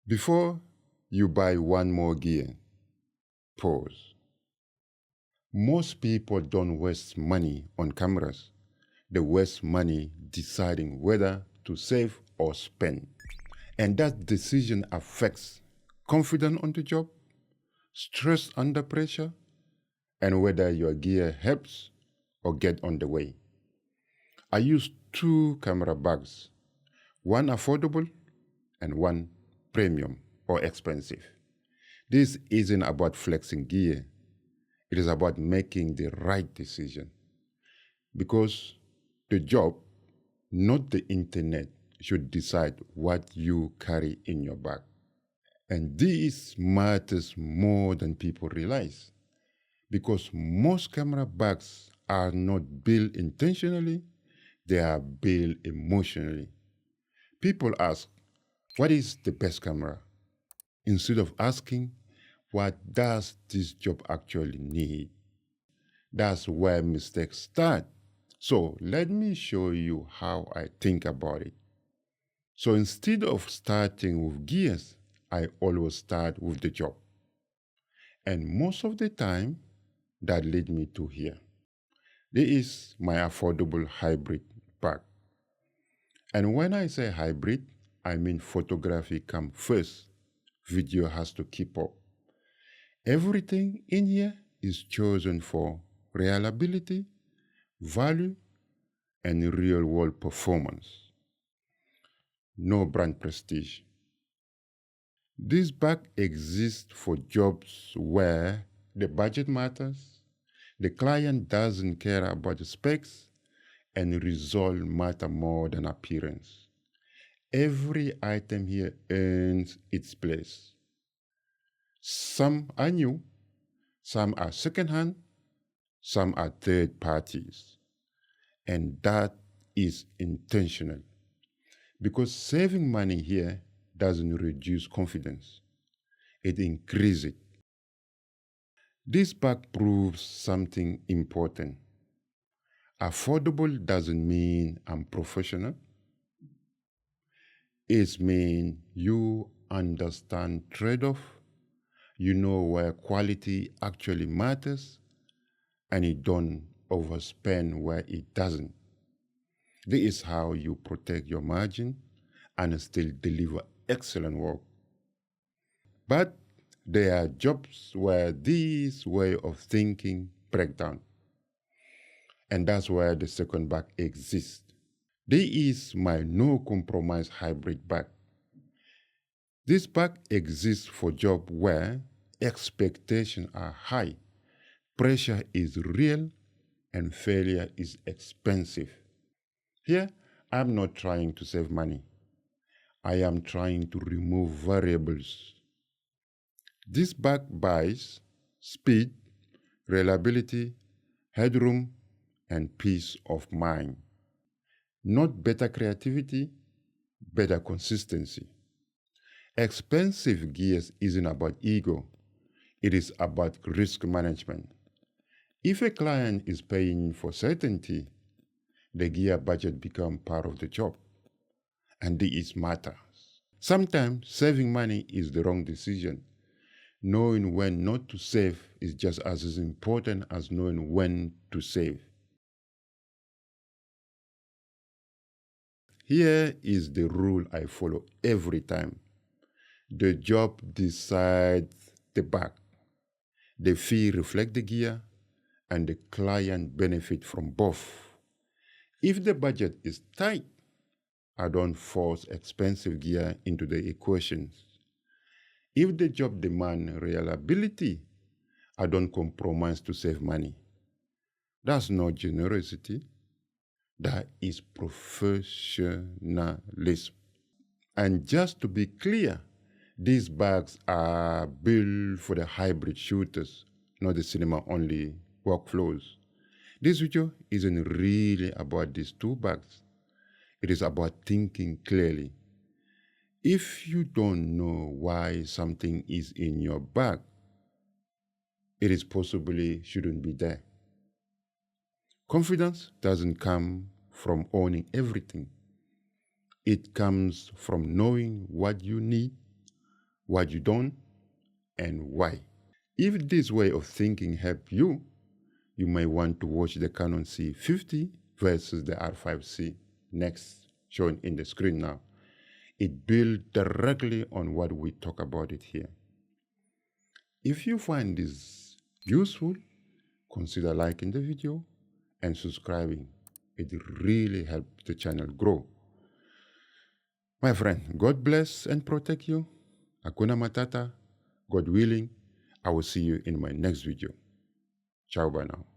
Before you buy one more gear, pause. Most people don't waste money on cameras. They waste money deciding whether to save or spend. And that decision affects confidence on the job, stress under pressure, and whether your gear helps or get on the way. I use two camera bags, one affordable and one premium or expensive. This isn't about flexing gear. It is about making the right decision. Because the job, not the internet, should decide what you carry in your bag. And this matters more than people realize. Because most camera bags are not built intentionally, they are built emotionally. People ask, what is the best camera? Instead of asking, what does this job actually need? That's where mistakes start. So let me show you how I think about it. So instead of starting with gears, I always start with the job. And most of the time, that leads me to here. This is my affordable hybrid bag. And when I say hybrid, I mean photography comes first. Video has to keep up. Everything in here is chosen for reliability, value, and real-world performance. No brand prestige. This bag exists for jobs where the budget matters, the client doesn't care about the specs, and result matter more than appearance. Every item here earns its place. Some are new, some are second-hand, some are third parties. And that is intentional. Because saving money here doesn't reduce confidence. It increases it. This bag proves something important. Affordable doesn't mean I'm professional. It means you understand trade-off, you know where quality actually matters, and you don't overspend where it doesn't. This is how you protect your margin and still deliver excellent work. But there are jobs where this way of thinking breaks down. And that's where the second bag exists. This is my no-compromise hybrid bag. This bag exists for jobs where expectations are high, pressure is real, and failure is expensive. Here, I'm not trying to save money. I am trying to remove variables. This bag buys speed, reliability, headroom, and peace of mind. Not better creativity, better consistency. Expensive gears isn't about ego. It is about risk management. If a client is paying for certainty, the gear budget becomes part of the job. And this matters. Sometimes saving money is the wrong decision. Knowing when not to save is just as important as knowing when to save. Here is the rule I follow every time. The job decides the bag. The fee reflects the gear, and the client benefits from both. If the budget is tight, I don't force expensive gear into the equations. If the job demands reliability, I don't compromise to save money. That's not generosity. That is professionalism. And just to be clear, these bags are built for the hybrid shooters, not the cinema-only workflows. This video isn't really about these two bags. It is about thinking clearly. If you don't know why something is in your bag, it is possibly shouldn't be there. Confidence doesn't come from owning everything. It comes from knowing what you need, what you don't, and why. If this way of thinking helped you, you may want to watch the Canon C50 versus the R5C next, shown in the screen now. It builds directly on what we talk about it here. If you find this useful, consider liking the video and subscribing. It really helps the channel grow. My friend, God bless and protect you. Hakuna Matata. God willing, I will see you in my next video. Ciao by now.